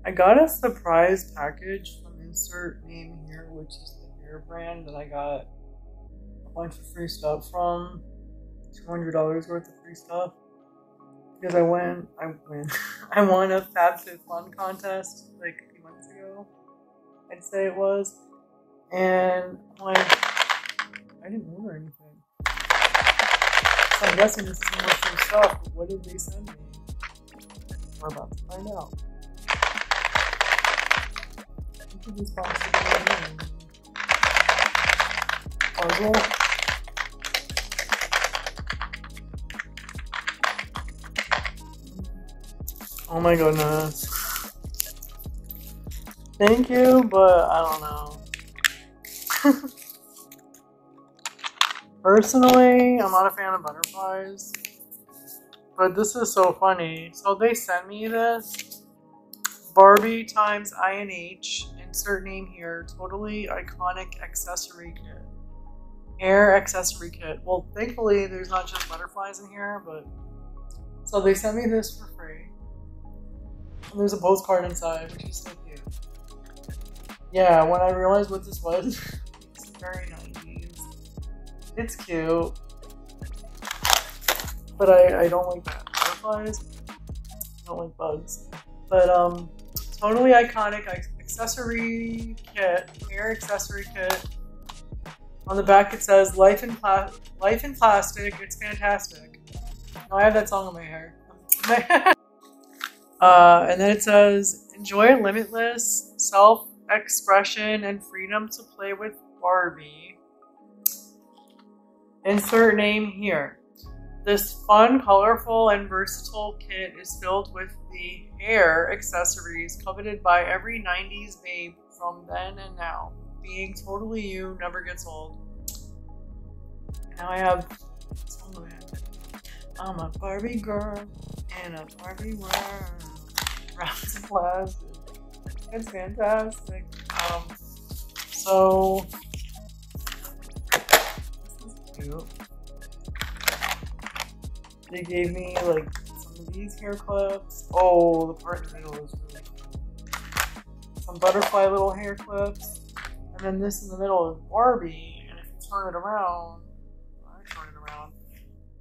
I got a surprise package from insert name here, which is the hair brand that I got a bunch of free stuff from. $200 worth of free stuff. Because I won a FabFitFun contest like a few months ago, I'd say it was. And I'm like, I didn't order anything. So I'm guessing this is more free stuff, but what did they send me? We're about to find out. What could this possibly mean? Puzzle? Oh my goodness. Thank you, but I don't know. Personally, I'm not a fan of butterflies. But this is so funny. So they sent me this Barbie times INH, insert name here, totally iconic accessory kit. Hair accessory kit. Well, thankfully there's not just butterflies in here, but so they sent me this for free. And there's a postcard inside, which is so cute. Yeah, when I realized what this was, it's very 90s. It's cute. But I don't like butterflies. I don't like bugs. But totally iconic accessory kit, hair accessory kit. On the back it says life in plastic, it's fantastic. Now I have that song on my hair. And then it says enjoy limitless self-expression and freedom to play with Barbie. Insert name here. This fun, colorful, and versatile kit is filled with the hair accessories coveted by every 90s babe from then and now. Being totally you never gets old. Now I have I'm a Barbie girl in a Barbie world. Rounds of plastic. It's fantastic. So this is cute. They gave me like some of these hair clips. Oh, the part in the middle is really cool. Some butterfly little hair clips. And then this in the middle is Barbie. And if you turn it around,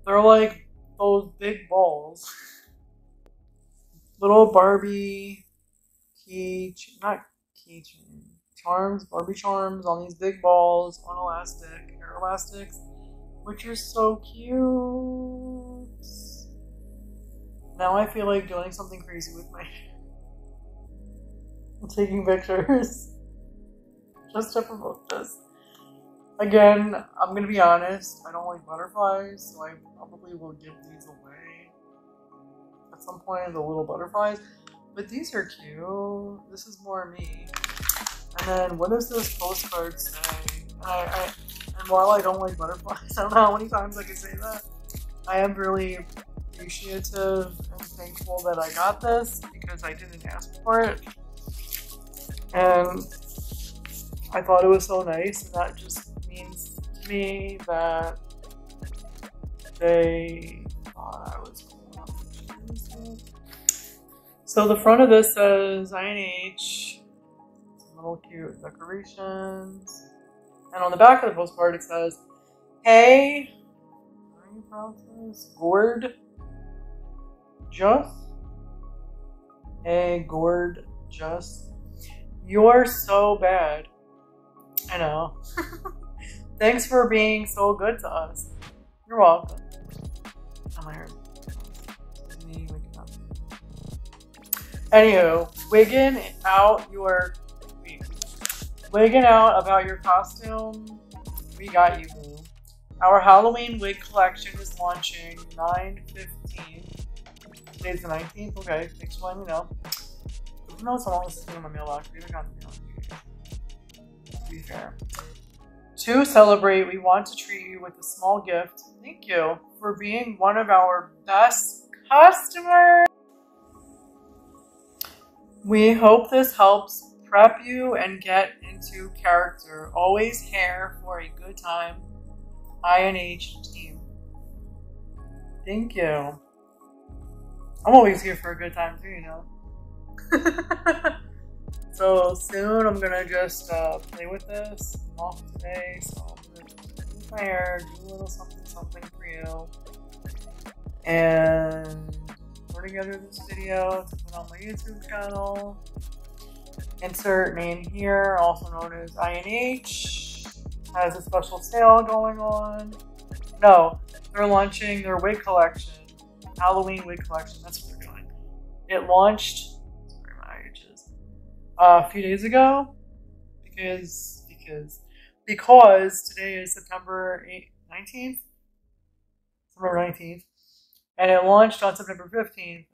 they're like those big balls. Little Barbie charms, Barbie charms on these big balls on elastic, hair elastics. Which are so cute. Now I feel like doing something crazy with my hair. I'm taking pictures just to promote this. Again, I'm gonna be honest, I don't like butterflies, so I probably will give these away at some point, the little butterflies. But these are cute. This is more me. And then what does this postcard say? And while I don't like butterflies, I don't know how many times I can say that. I am really appreciative and thankful that I got this because I didn't ask for it. And I thought it was so nice, and that just means to me that they thought I was cool. So the front of this says INH, some little cute decorations. And on the back of the postcard it says, hey, how do you pronounce this? Gorgeous. You're so bad. I know. Thanks for being so good to us. You're welcome. Oh, my hair. Me waking up. Anywho, wigging out about your costume, we got you, boo. Our Halloween wig collection is launching 9/15. Today's the 19th? Okay, thanks for letting me know. Who knows how long this has been in my mailbox? We haven't gotten the mail. To be fair. To celebrate, we want to treat you with a small gift. Thank you for being one of our best customers. We hope this helps prep you and get into character. Always hair for a good time. INH team. Thank you. I'm always here for a good time too, you know. So soon I'm gonna just play with this. I'm off today, so I'm gonna do my hair, do a little something for you, and put together this video to put on my YouTube channel. Insert name here, also known as INH, has a special sale going on. No, they're launching their wig collection, Halloween wig collection. That's what they're doing. It launched, sorry, my ages, a few days ago because today is September 19th, and it launched on September 15th,